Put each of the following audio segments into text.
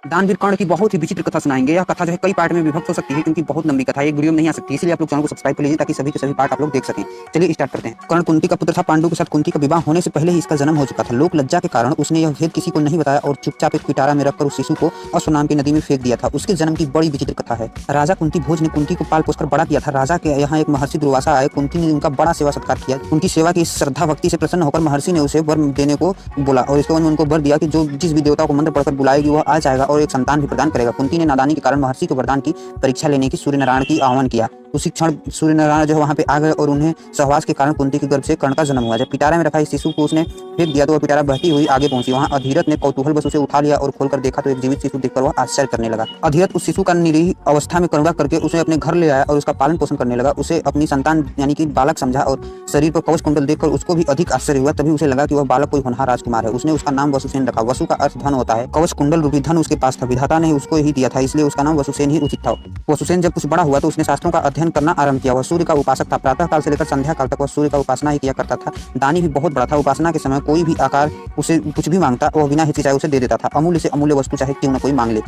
दानवीर कर्ण की बहुत ही विचित्र कथा सुनाएंगे। यह कथा जो है कई पार्ट में विभक्त हो सकती है क्योंकि बहुत लंबी कथा है, एक वीडियो में नहीं आ सकती, इसलिए आप लोग चैनल को सब्सक्राइब कर लीजिए ताकि सभी के सभी पार्ट आप लोग देख सकें। चलिए स्टार्ट करते हैं। कर्ण कुंती का पुत्र था। पांडु के साथ कुंती का विवाह होने से पहले ही इसका जन्म हो चुका था। लोक लज्जा के कारण उसने यह भेद किसी को नहीं बताया और चुपचाप एक पिटारा में रखकर उस शिशु को अश्व नाम की नदी में फेंक दिया था। उसके जन्म की बड़ी विचित्र कथा है। राजा कुंती भोज ने कुंती को पाल पोसकर बड़ा किया था। राजा के यहाँ एक महर्षि दुर्वासा आए। कुंती ने उनका बड़ा सेवा सत्कार किया। उनकी सेवा की श्रद्धा भक्ति से प्रसन्न होकर महर्षि ने उसे वर देने को बोला और इसके बाद में उनको वर दिया कि जो जिस भी देवता को मंत्र पढ़कर बुलाएगी वह आ जाएगा और एक संतान भी प्रदान करेगा। कुंती ने नादानी के कारण महर्षि को वरदान की परीक्षा लेने की सूर्य नारायण की आह्वान किया। उसी क्षण सूर्य नारायण जो वहां पे आ गए और उन्हें सहवास के कारण कुंती के गर्भ से कर्ण का जन्म हुआ। जब पिटारा में रखा इस शिशु को उसने फेंक दिया तो वह पिटारा बहती हुई आगे पहुंची। वहां अधीरथ ने कौतूहल बस उसे उठा लिया और खोलकर देखा तो एक जीवित शिशु देखकर वह आश्चर्य करने लगा। अधीरथ उस शिशु का निरीह अवस्था में करुणा करके उसे अपने घर ले आया और उसका पालन पोषण करने लगा। उसे अपनी संतान यानी कि बालक समझा और शरीर पर कवच कुंडल देखकर उसको भी अधिक आश्चर्य हुआ। तभी उसे लगा कि वह बालक कोई होनहार राजकुमार है। उसने उसका नाम वसुसेन रखा। वसु का अर्थ धन होता है। कवच कुंडल रूपी धन उसके पास था। विधाता ने उसको ही दिया था, इसलिए उसका नाम वसुसेन ही उचित था। वसुसेन जब कुछ बड़ा हुआ तो उसने शास्त्रों का अध्ययन करना आरंभ किया। सूर्य का उपासक था। प्रातः काल से लेकर संध्या काल तक वह सूर्य का उपासना ही किया करता था। दानी भी बहुत बड़ा था। उपासना के समय कोई भी आकार उसे कुछ भी मांगता वह बिना हिचकिचाए उसे दे देता था। अमूल्य से अमूल्य वस्तु चाहे क्यों न कोई मांग ले।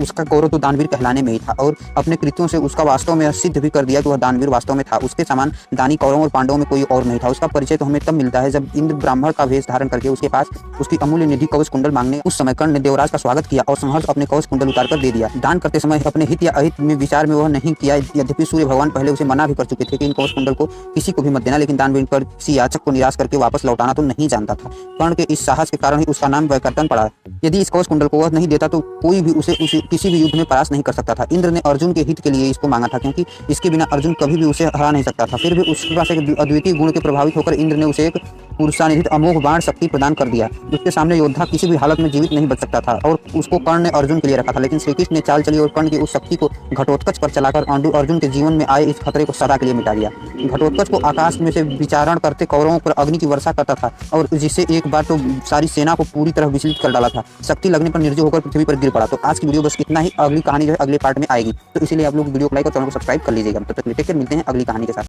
उसका गौरव तो दानवीर कहलाने में ही था और अपने कृत्यों से उसका वास्तव में सिद्ध भी कर दिया कि वह दानवीर वास्तव में था। उसके समान दानी कौरवों और पांडवों में कोई और नहीं था। उसका परिचय तो हमें तब मिलता है जब इंद्र ब्राह्मण का वेश धारण करके उसके पास उसकी अमूल्य निधि कवच कुंडल मांगने उस समय कर्ण ने देवराज का स्वागत किया और संहर्ष अपने कवच कुंडल उतार कर दे दिया। दान करते समय अपने हित या अहित में विचार में वह नहीं किया। यद्यपि सूर्य भगवान पहले उसे मना भी कर चुके थे कि इन कवच कुंडल को किसी को भी मत देना, लेकिन दानवीर पर किसी याचक को निराश करके वापस लौटाना तो नहीं जानता था। कर्ण के इस साहस के कारण ही उसका नाम वैकर्तन पड़ा। यदि इस कवच कुंडल को वह नहीं देता तो कोई भी उसे किसी भी युद्ध में परास्त नहीं कर सकता था। इंद्र ने अर्जुन के हित के लिए इसको मांगा था क्योंकि इसके बिना अर्जुन कभी भी उसे हरा नहीं सकता था। फिर भी उसके पास एक अद्वितीय गुण के प्रभावित होकर इंद्र ने उसे एक पुरुषानिधित अमोघ बाण शक्ति प्रदान कर दिया। उसके सामने योद्धा किसी भी हालत में जीवित नहीं बच सकता था और उसको कर्ण ने अर्जुन के लिए रखा था। लेकिन श्री कृष्ण ने चाल चली और कर्ण की उस शक्ति को घटोत्कच पर चलाकर अर्जुन के जीवन में आए इस खतरे को सदा के लिए मिटा दिया। घटोत्कच को आकाश में से विचारण करते कौरवों पर अग्नि की वर्षा करता था और जिससे एक बार तो सारी सेना को पूरी तरह विचलित कर डाला था। शक्ति लगने पर निर्जीव होकर पृथ्वी पर गिर पड़ा। तो आज की वीडियो बस इतना ही। अगली कहानी जो है अगले पार्ट में आएगी, तो इसीलिए आप लोग वीडियो को लाइक और चैनल को सब्सक्राइब कर लीजिएगा। तब तक मिलते हैं अगली कहानी के साथ।